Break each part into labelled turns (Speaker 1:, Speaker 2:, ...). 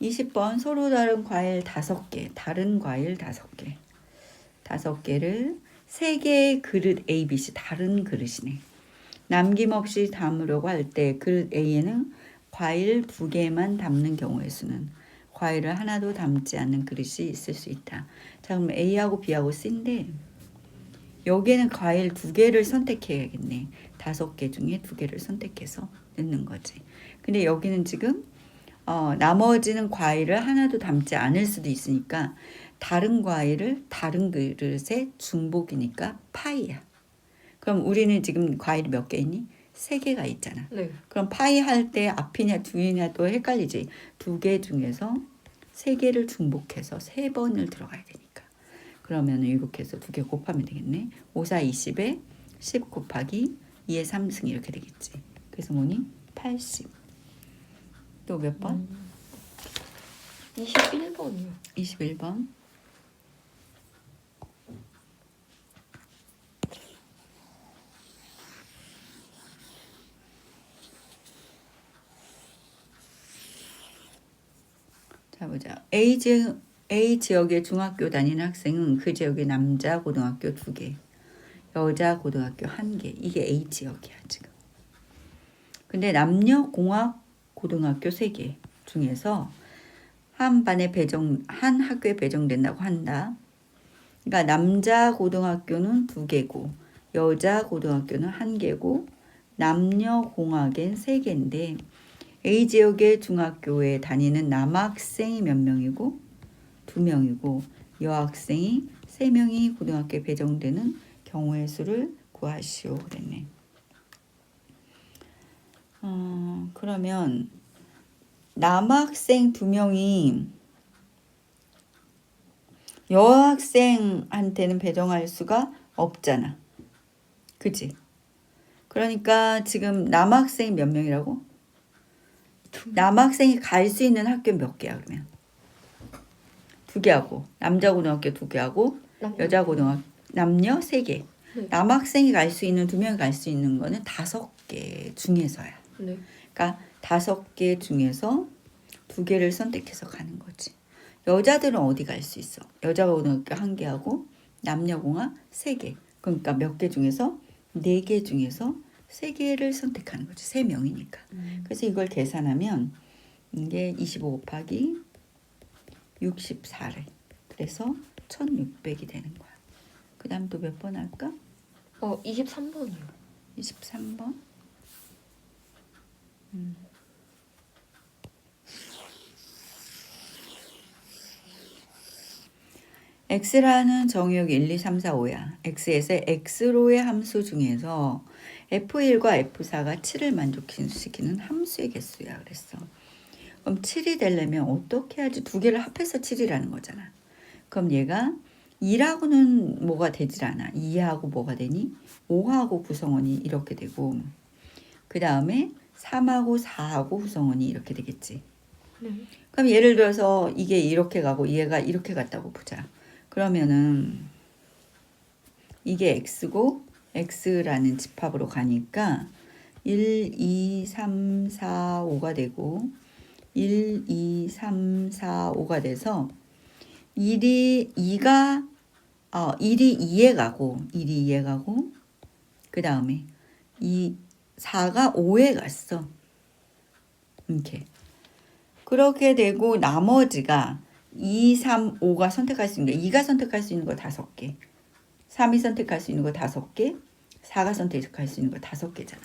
Speaker 1: 20번 서로 다른 과일 5개, 다른 과일 5개. 5개를 3개의 그릇 A, B, C 다른 그릇이네. 남김없이 담으려고 할 때 그릇 A에는 과일 2개만 담는 경우의 수는 과일을 하나도 담지 않는 그릇이 있을 수 있다. 자, 그럼 A하고 B하고 C인데 여기에는 과일 2개를 선택해야겠네. 5개 중에 2개를 선택해서 넣는 거지. 근데 여기는 지금 나머지는 과일을 하나도 담지 않을 수도 있으니까 다른 과일을 다른 그릇에 중복이니까 파이야. 그럼 우리는 지금 과일이 몇 개 있니? 3개가 있잖아.
Speaker 2: 네.
Speaker 1: 그럼 파이 할 때 앞이냐 뒤이냐 또 헷갈리지. 2개 중에서 3개를 중복해서 3번을 들어가야 되니까. 그러면 이렇게 해서 2개 곱하면 되겠네. 5, 4, 20에 10 곱하기 2의 3승 이렇게 되겠지. 그래서 뭐니? 80. 또 몇 번?
Speaker 2: 21번이요.
Speaker 1: 21번. 자 보자. A 지역의 중학교 다니는 학생은 그 지역의 남자 고등학교 2개, 여자 고등학교 1개. 이게 A 지역이야 지금. 근데 남녀 공학 고등학교 3개 중에서 한 학교에 배정된다고 한다. 그러니까 남자 고등학교는 2개고 여자 고등학교는 1개고 남녀 공학엔 3개인데 A 지역의 중학교에 다니는 남학생이 몇 명이고 2명이고 여학생이 3명이 고등학교에 배정되는 경우의 수를 구하시오 그랬네. 그러면 남학생 2명이 여학생한테는 배정할 수가 없잖아. 그치? 그러니까 지금 남학생이 몇 명이라고? 남학생이 갈 수 있는 학교 몇 개야 그러면? 2개하고 남자 고등학교 2개하고 여자 고등학교 남녀 3개.
Speaker 2: 네.
Speaker 1: 남학생이 갈 수 있는 2명이 갈 수 있는 거는 5개 중에서야.
Speaker 2: 네.
Speaker 1: 그러니까 5개 중에서 2개를 선택해서 가는 거지. 여자들은 어디 갈 수 있어? 여자 고등학교 1개하고 남녀공학 3개. 그러니까 몇 개 중에서 4개 중에서 3개를 선택하는 거지. 3명이니까. 그래서 이걸 계산하면 이게 25 곱하기 64래. 그래서 1600이 되는 거야. 그 다음 또 몇 번 할까?
Speaker 2: 23번이요.
Speaker 1: 23번. x라는 정의역이 1, 2, 3, 4, 5야. x에서 x로의 함수 중에서 f1과 f4가 7을 만족시키는 함수의 개수야 그랬어. 그럼 7이 되려면 어떻게 해야지 2개를 합해서 7이라는 거잖아. 그럼 얘가 2라고는 뭐가 되질 않아. 2하고 뭐가 되니? 5하고 구성원이 이렇게 되고 그 다음에 3하고 4하고 구성원이 이렇게 되겠지.
Speaker 2: 네.
Speaker 1: 그럼 예를 들어서 이게 이렇게 가고 얘가 이렇게 갔다고 보자. 그러면은 이게 x고 x라는 집합으로 가니까 1, 2, 3, 4, 5가 되고 1, 2, 3, 4, 5가 돼서 1이 2에 가고 1이 2에 가고 그 다음에 4가 5에 갔어. 이렇게. 그렇게 되고 나머지가 2, 3, 5가 선택할 수 있는 게 2가 선택할 수 있는 거 5개 3이 선택할 수 있는 거 5개 4가 선택할 수 있는 거 5개잖아.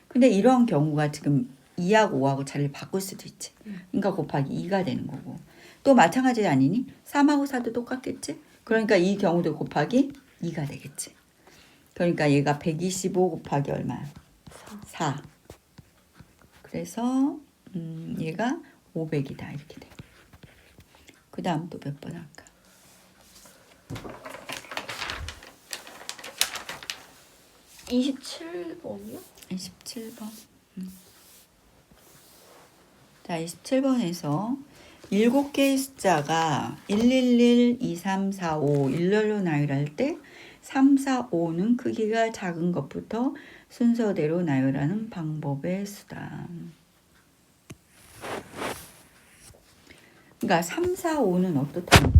Speaker 1: 근데 이런 경우가 지금 2하고 5하고 자리를 바꿀 수도 있지. 그러니까 곱하기 2가 되는 거고 또 마찬가지 아니니? 3하고 4도 똑같겠지? 그러니까 이 경우도 곱하기 2가 되겠지. 그러니까 얘가 125 곱하기 얼마야? 4. 그래서 얘가 500이다 이렇게 돼. 그 다음 또 몇 번 할까?
Speaker 2: 27번이요?
Speaker 1: 27번. 자, 27번에서 7개의 숫자가 111, 23, 45, 일렬로 나열할 때 3, 4, 5는 크기가 작은 것부터 순서대로 나열하는 방법의 수다. 그러니까 3, 4, 5는 어떻다는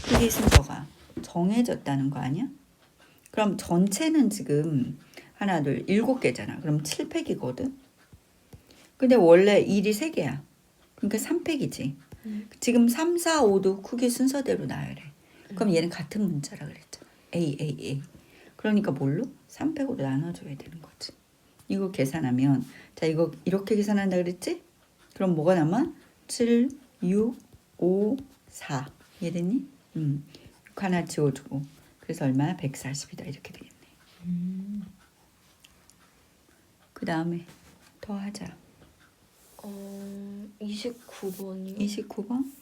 Speaker 1: 크기 순서가 정해졌다는 거 아니야? 그럼 전체는 지금 하나, 둘, 7개잖아. 그럼 7팩이거든. 근데 원래 1이 3개야. 그러니까 3팩이지. 지금 3, 4, 5도 크기 순서대로 나열해. 그럼 얘는 같은 문자라 그랬잖아. A, A, A. 그러니까 뭘로? 3팩으로 나눠줘야 되는 거지. 이거 계산하면 자 이거 이렇게 계산한다 그랬지? 그럼 뭐가 남아? 7, 6, 5, 4. 이해됐니? 하나 지워주고. 그래서 얼마야? 140이다. 이렇게 되겠네. 그 다음에 더 하자.
Speaker 2: 29번이요.
Speaker 1: 29번.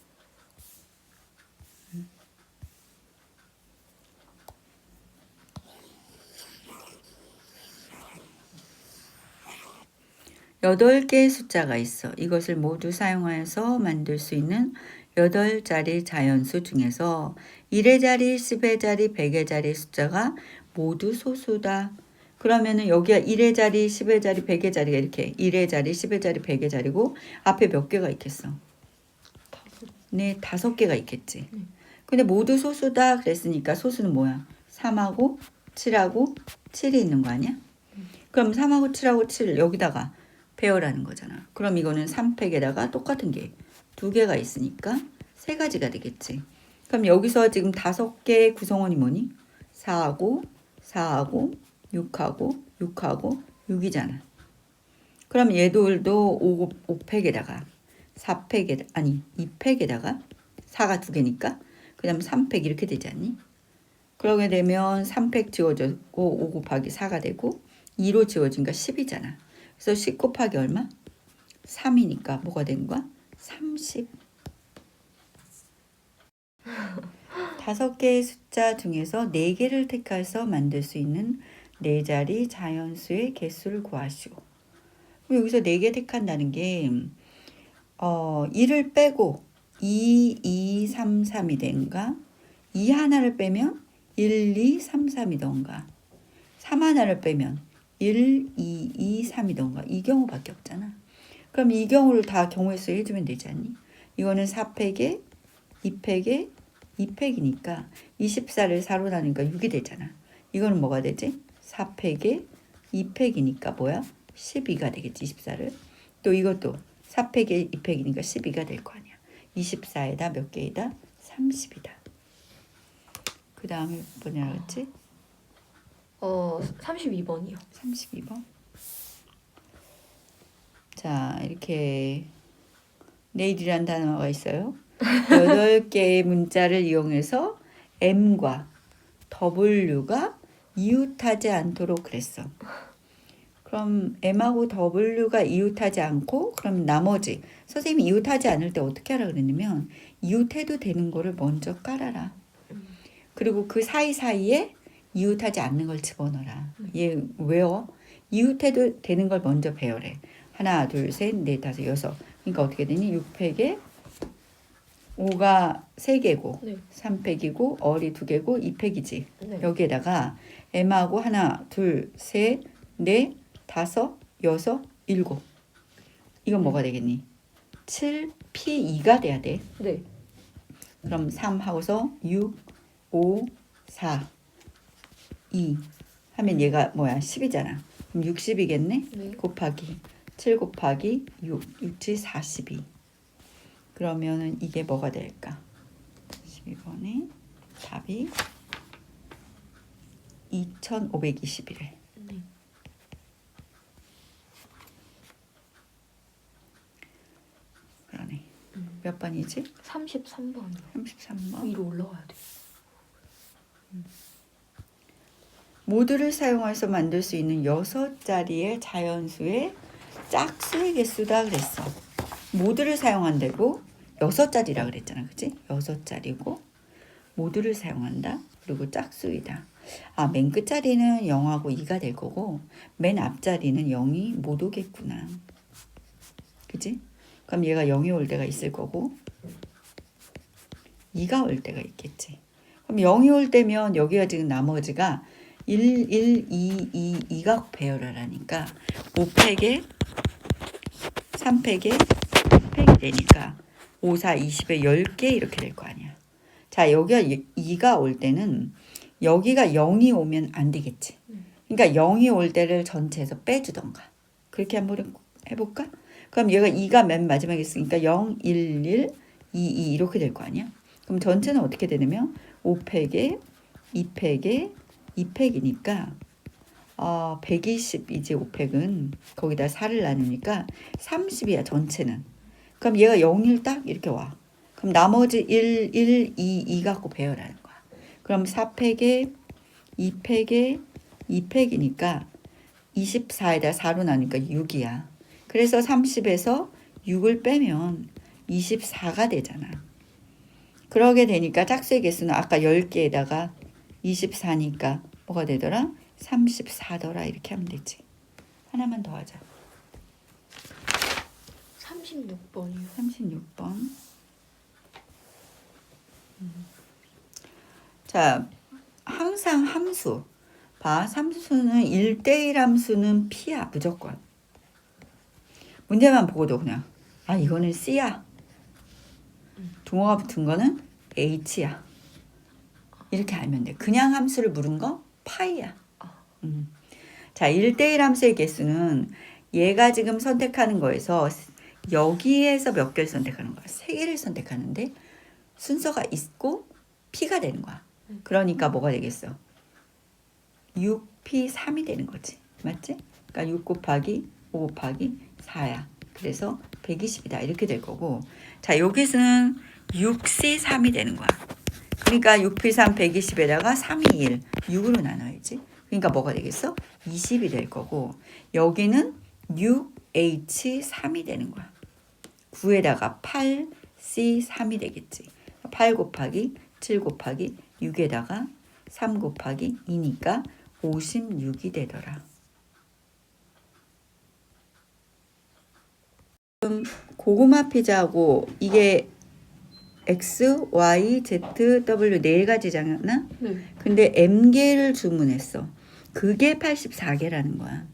Speaker 1: 여덟 개의 숫자가 있어. 이것을 모두 사용하여서 만들 수 있는 8자리 자연수 중에서 1의 자리, 10의 자리, 100의 자리 숫자가 모두 소수다. 그러면은 여기가 1의 자리, 10의 자리, 100의 자리가 이렇게 1의 자리, 10의 자리, 100의 자리고 앞에 몇 개가 있겠어? 네, 5개가 있겠지. 근데 모두 소수다 그랬으니까 소수는 뭐야? 3하고 7하고 7이 있는 거 아니야? 그럼 3하고 7하고 7 여기다가 배열하는 거잖아. 그럼 이거는 3팩에다가 똑같은 게 2개가 있으니까 3가지가 되겠지. 그럼 여기서 지금 5개의 구성원이 뭐니? 4하고 4하고 6하고 6하고 6이잖아. 그럼 얘들도 5팩에다가 4팩에 아니 2팩에다가 4가 2개니까 그 다음 3팩 이렇게 되지 않니? 그러게 되면 3팩 지워졌고 5 곱하기 4가 되고 2로 지워지니까 10이잖아. 그래서 10 곱하기 얼마? 3이니까 뭐가 된 거야? 30. 5개의 숫자 중에서 4개를 택해서 만들 수 있는 4자리 자연수의 개수를 구하시오. 그럼 여기서 4개 택한다는 게 1을 빼고 2, 2, 3, 3이 된가? 2 하나를 빼면 1, 2, 3, 3이던가 3 하나를 빼면 1, 2, 2, 3이던가 이 경우밖에 없잖아. 그럼 이 경우를 다 경우의 수 해주면 되지 않니? 이거는 4팩에 2팩에 2팩이니까 24를 4로 나누니까 6이 되잖아. 이거는 뭐가 되지? 4팩에 2팩이니까 뭐야? 12가 되겠지 24를. 또 이것도 4팩에 2팩이니까 12가 될 거 아니야. 24에다 몇 개이다? 30이다. 그 다음에 뭐냐 그랬지?
Speaker 2: 32번이요.
Speaker 1: 32번. 자, 이렇게 내일이란 단어가 있어요. 8개의 문자를 이용해서 M과 W가 이웃하지 않도록 그랬어. 그럼 M하고 W가 이웃하지 않고 그럼 나머지 선생님이 이웃하지 않을 때 어떻게 하라 그랬냐면 이웃해도 되는 거를 먼저 깔아라. 그리고 그 사이사이에 이웃하지 않는 걸 집어넣어라. 얘 외워. 이웃해도 되는 걸 먼저 배열해. 하나, 둘, 셋, 넷, 다섯, 여섯. 그러니까 어떻게 되니? 6팩에 5가 3개고
Speaker 2: 네.
Speaker 1: 3팩이고 어리 2개고 2팩이지.
Speaker 2: 네.
Speaker 1: 여기에다가 M하고 하나, 둘, 셋, 넷, 다섯, 여섯, 일곱. 이건 뭐가 되겠니? 7P2가 돼야 돼.
Speaker 2: 네.
Speaker 1: 그럼 3 하고서 6, 5, 4, 2 하면 얘가 뭐야? 10이잖아. 그럼 60이겠네?
Speaker 2: 네.
Speaker 1: 곱하기 7 곱하기 6, 6지 42. 그러면은 이게 뭐가 될까? 12번에 답이 2520이래.
Speaker 2: 네.
Speaker 1: 그러네. 몇 번이지?
Speaker 2: 33번이요.
Speaker 1: 33번.
Speaker 2: 위로 올라와야 돼요.
Speaker 1: 모두를 사용해서 만들 수 있는 6자리의 자연수의 짝수의 개수다 그랬어. 모두를 사용한다고 6자리라 그랬잖아. 그치? 6자리고 모두를 사용한다. 그리고 짝수이다. 맨 끝자리는 0하고 2가 될 거고 맨 앞자리는 0이 못 오겠구나. 그치? 그럼 얘가 0이 올 때가 있을 거고 2가 올 때가 있겠지. 그럼 0이 올 때면 여기가 지금 나머지가 1, 1, 2, 2, 2가 배열하라니까 5팩에 3팩에 2팩이 되니까 5, 4, 20에 10개 이렇게 될 거 아니야. 자, 여기가 2가 올 때는 여기가 0이 오면 안 되겠지. 그러니까 0이 올 때를 전체에서 빼주던가. 그렇게 한번 해볼까? 그럼 얘가 2가 맨 마지막에 있으니까 0, 1, 1, 2, 2 이렇게 될 거 아니야? 그럼 전체는 어떻게 되냐면 5팩에 2팩에 2팩이니까 120이지 5팩은 거기다 4를 나누니까 30이야 전체는. 그럼 얘가 0, 1 딱 이렇게 와. 그럼 나머지 1, 1, 2, 2 갖고 배열하는 거야. 그럼 4팩에 2팩에 2팩이니까 24에다 4로 나누니까 6이야. 그래서 30에서 6을 빼면 24가 되잖아. 그러게 되니까 짝수의 개수는 아까 10개에다가 24니까 뭐가 되더라? 34더라 이렇게 하면 되지. 하나만 더 하자.
Speaker 2: 36번이요.
Speaker 1: 36번. 자, 항상 함수. 봐, 함수는 1대1 함수는 P야 무조건. 문제만 보고도 그냥 이거는 C야. 동어가 붙은 거는 H야. 이렇게 알면 돼. 그냥 함수를 물은 거 파이야. 자, 1대1 함수의 개수는 얘가 지금 선택하는 거에서 여기에서 몇 개를 선택하는 거야. 3개를 선택하는데 순서가 있고 P가 되는 거야. 그러니까 뭐가 되겠어? 6P 3이 되는 거지. 맞지? 그러니까 6 곱하기 5 곱하기 4야. 그래서 120이다. 이렇게 될 거고. 자, 여기서는 6C 3이 되는 거야. 그러니까 6P 3 120에다가 3이 1. 6으로 나눠야지. 그러니까 뭐가 되겠어? 20이 될 거고. 여기는 6H 3이 되는 거야. 9에다가 8C 3이 되겠지. 8 곱하기 7 곱하기 6에다가 3 곱하기 2니까 56이 되더라. 지금 고구마 피자하고 이게 X, Y, Z, W 네 가지잖아.
Speaker 2: 네.
Speaker 1: 근데 M개를 주문했어. 그게 84개라는 거야.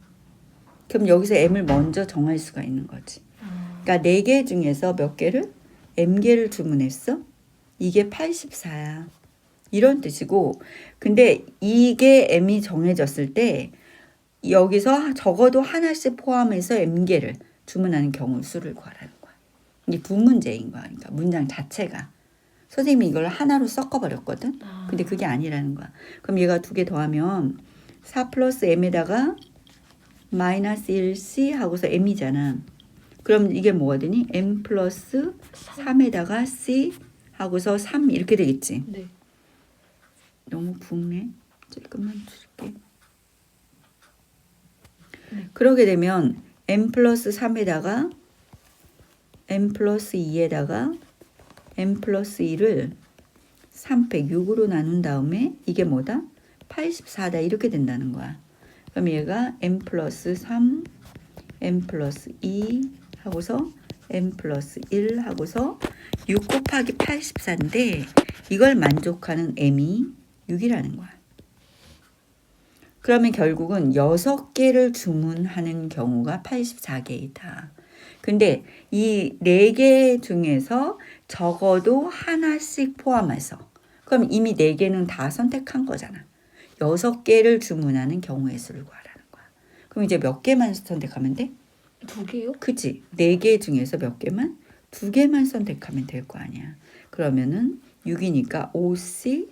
Speaker 1: 그럼 여기서 M을 먼저 정할 수가 있는 거지. 그러니까 4개 중에서 몇 개를? M개를 주문했어. 이게 84야. 이런 뜻이고, 근데 이게 M이 정해졌을 때 여기서 적어도 하나씩 포함해서 M개를 주문하는 경우 수를 구하라는 거야. 이게 두 문제인 거야. 그러니까 문장 자체가. 선생님이 이걸 하나로 섞어버렸거든. 근데 그게 아니라는 거야. 그럼 얘가 2개 더하면 4 플러스 M에다가 마이너스 1C 하고서 M이잖아. 그럼 이게 뭐가 되니? M 플러스 3에다가 C 하고서 3 이렇게 되겠지.
Speaker 2: 네.
Speaker 1: 너무 붓네. 조금만 줄게.
Speaker 2: 네.
Speaker 1: 그러게 되면 M 플러스 3에다가 M 플러스 2에다가 M 플러스 2를 3팩 6으로 나눈 다음에 이게 뭐다? 84다 이렇게 된다는 거야. 그럼 얘가 M 플러스 3, M 플러스 2 하고서 M 플러스 1 하고서 6 곱하기 84인데 이걸 만족하는 M이 6이라는 거야. 그러면 결국은 6개를 주문하는 경우가 84개이다. 근데 이 4개 중에서 적어도 하나씩 포함해서 그럼 이미 4개는 다 선택한 거잖아. 6개를 주문하는 경우의 수를 구하라는 거야. 그럼 이제 몇 개만 선택하면 돼?
Speaker 2: 2개요?
Speaker 1: 그치? 4개 중에서 몇 개만? 2개만 선택하면 될 거 아니야. 그러면은 6이니까 5C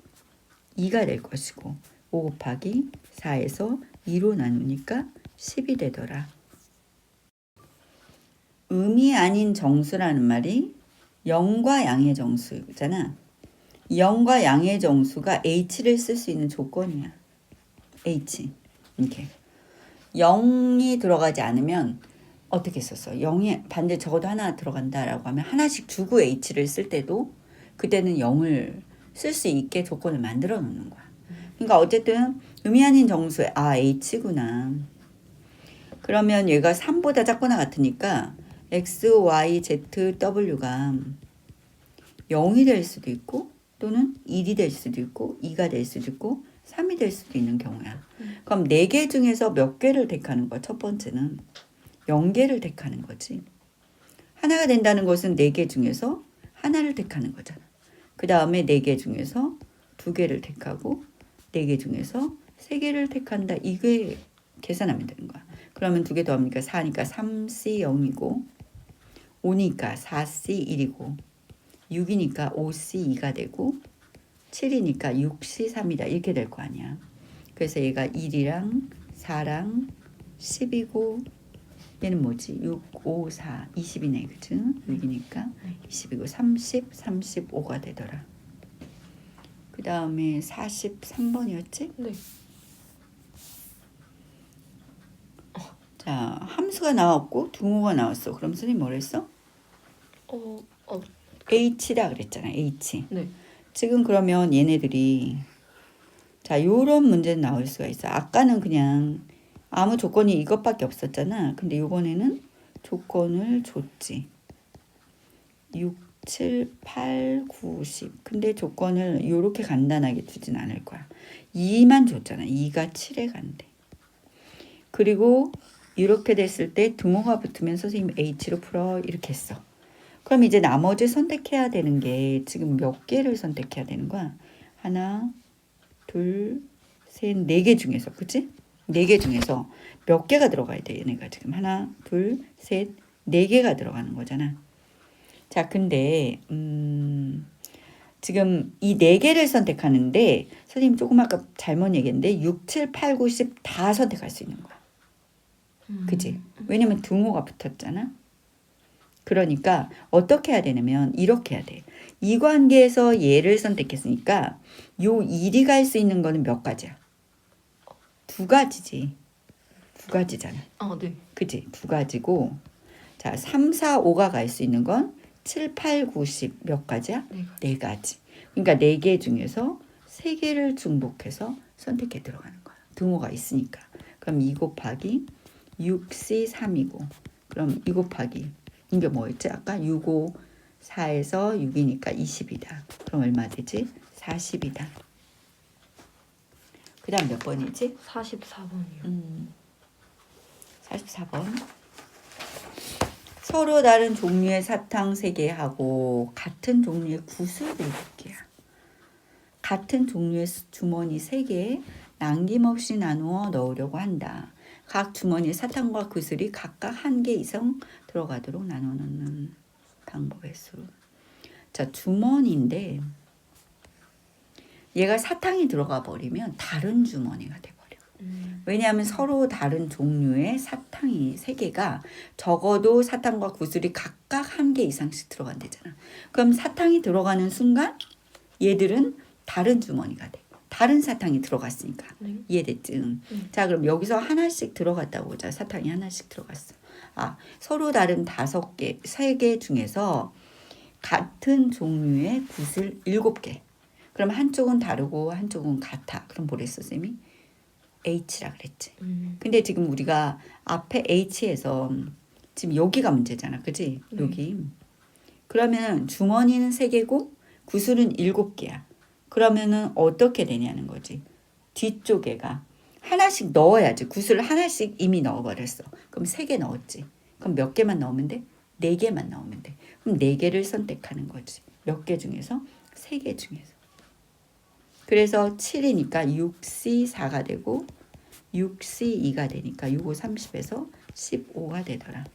Speaker 1: 2가 될 것이고 5 곱하기 4에서 2로 나누니까 10이 되더라. 음이 아닌 정수라는 말이 0과 양의 정수잖아. 0과 양의 정수가 H를 쓸 수 있는 조건이야. H. 이렇게. 0이 들어가지 않으면 어떻게 썼어? 0이 반대 적어도 하나 들어간다라고 하면 하나씩 주고 H를 쓸 때도 그때는 0을 쓸 수 있게 조건을 만들어 놓는 거야. 그러니까 어쨌든 음이 아닌 정수에 H구나. 그러면 얘가 3보다 작거나 같으니까 X, Y, Z, W가 0이 될 수도 있고 또는 1이 될 수도 있고 2가 될 수도 있고 3이 될 수도 있는 경우야. 그럼 4개 중에서 몇 개를 택하는 거야? 첫 번째는 0개를 택하는 거지. 하나가 된다는 것은 4개 중에서 하나를 택하는 거잖아. 그 다음에 4개 중에서 2개를 택하고 4개 중에서 3개를 택한다. 이게 계산하면 되는 거야. 그러면 2개 더하니까 4니까 3C 0이고 5니까 4C 1이고 6이니까 5C 2가 되고 7이니까 6C 3이다. 이렇게 될 거 아니야. 그래서 얘가 1이랑 4랑 10이고 얘는 뭐지? 6, 5, 4, 20이네. 그치? 6이니까 20이고 30, 35가 되더라. 그 다음에 43번이었지?
Speaker 2: 네.
Speaker 1: 자, 함수가 나왔고 등호가 나왔어. 그럼 선생님 뭐라 했어? H다 그랬잖아. H.
Speaker 2: 네.
Speaker 1: 지금 그러면 얘네들이 자, 요런 문제는 나올 수가 있어. 아까는 그냥 아무 조건이 이것밖에 없었잖아. 근데 요번에는 조건을 줬지. 6, 7, 8, 9, 10. 근데 조건을 요렇게 간단하게 두진 않을 거야. 2만 줬잖아. 2가 7에 간대. 그리고 이렇게 됐을 때 등호가 붙으면 선생님 H로 풀어 이렇게 했어. 그럼 이제 나머지 선택해야 되는 게 지금 몇 개를 선택해야 되는 거야? 하나, 둘, 셋, 4개 중에서, 그치? 4개 중에서 몇 개가 들어가야 돼? 얘네가 지금 하나, 둘, 셋, 4개가 들어가는 거잖아. 자, 근데 지금 이 4개를 선택하는데 선생님 조금 아까 잘못 얘기했는데 6, 7, 8, 9, 10 다 선택할 수 있는 거야. 그치? 왜냐면 등호가 붙었잖아. 그러니까 어떻게 해야 되냐면 이렇게 해야 돼. 이 관계에서 얘를 선택했으니까 요 1이 갈 수 있는 거는 몇 가지야? 2가지지. 2가지잖아.
Speaker 2: 네.
Speaker 1: 그치? 2가지고 자 3, 4, 5가 갈 수 있는 건 7, 8, 9, 10 몇 가지야? 4가지. 그러니까 4개 중에서 3개를 중복해서 선택해 들어가는 거야. 등호가 있으니까. 그럼 2 곱하기 6C 3이고 그럼 2 곱하기 이게 뭐였지? 아까 6, 5, 4에서 6이니까 20이다. 그럼 얼마 되지? 40이다. 그 다음 몇 번이지?
Speaker 2: 44번이요.
Speaker 1: 44번. 서로 다른 종류의 사탕 3개하고 같은 종류의 구슬 7개야. 같은 종류의 주머니 3개에 남김없이 나누어 넣으려고 한다. 각 주머니에 사탕과 구슬이 각각 1개 이상 들어가도록 나눠 넣는 방법의 수. 자, 주머니인데 얘가 사탕이 들어가 버리면 다른 주머니가 돼 버려. 왜냐하면 서로 다른 종류의 사탕이 3개가 적어도 사탕과 구슬이 각각 1개 이상씩 들어간대잖아. 그럼 사탕이 들어가는 순간 얘들은 다른 주머니가 돼. 다른 사탕이 들어갔으니까. 이해됐지? 자, 그럼 여기서 하나씩 들어갔다고 보자. 사탕이 하나씩 들어갔어. 서로 다른 5개, 3개 중에서 같은 종류의 구슬 7개. 그럼 한쪽은 다르고 한쪽은 같아. 그럼 뭐랬어, 쌤이? H라 그랬지. 근데 지금 우리가 앞에 H에서 지금 여기가 문제잖아. 그치? 여기. 그러면 주머니는 3개고 구슬은 7개야. 그러면은 어떻게 되냐는 거지. 뒤쪽에가 하나씩 넣어야지. 구슬을 하나씩 이미 넣어버렸어. 그럼 3개 넣었지. 그럼 몇 개만 넣으면 돼? 4개만 넣으면 돼. 그럼 4개를 선택하는 거지. 몇 개 중에서? 3개 중에서. 그래서 7이니까 6C 4가 되고 6C 2가 되니까 6, 5, 30에서 15가 되더라.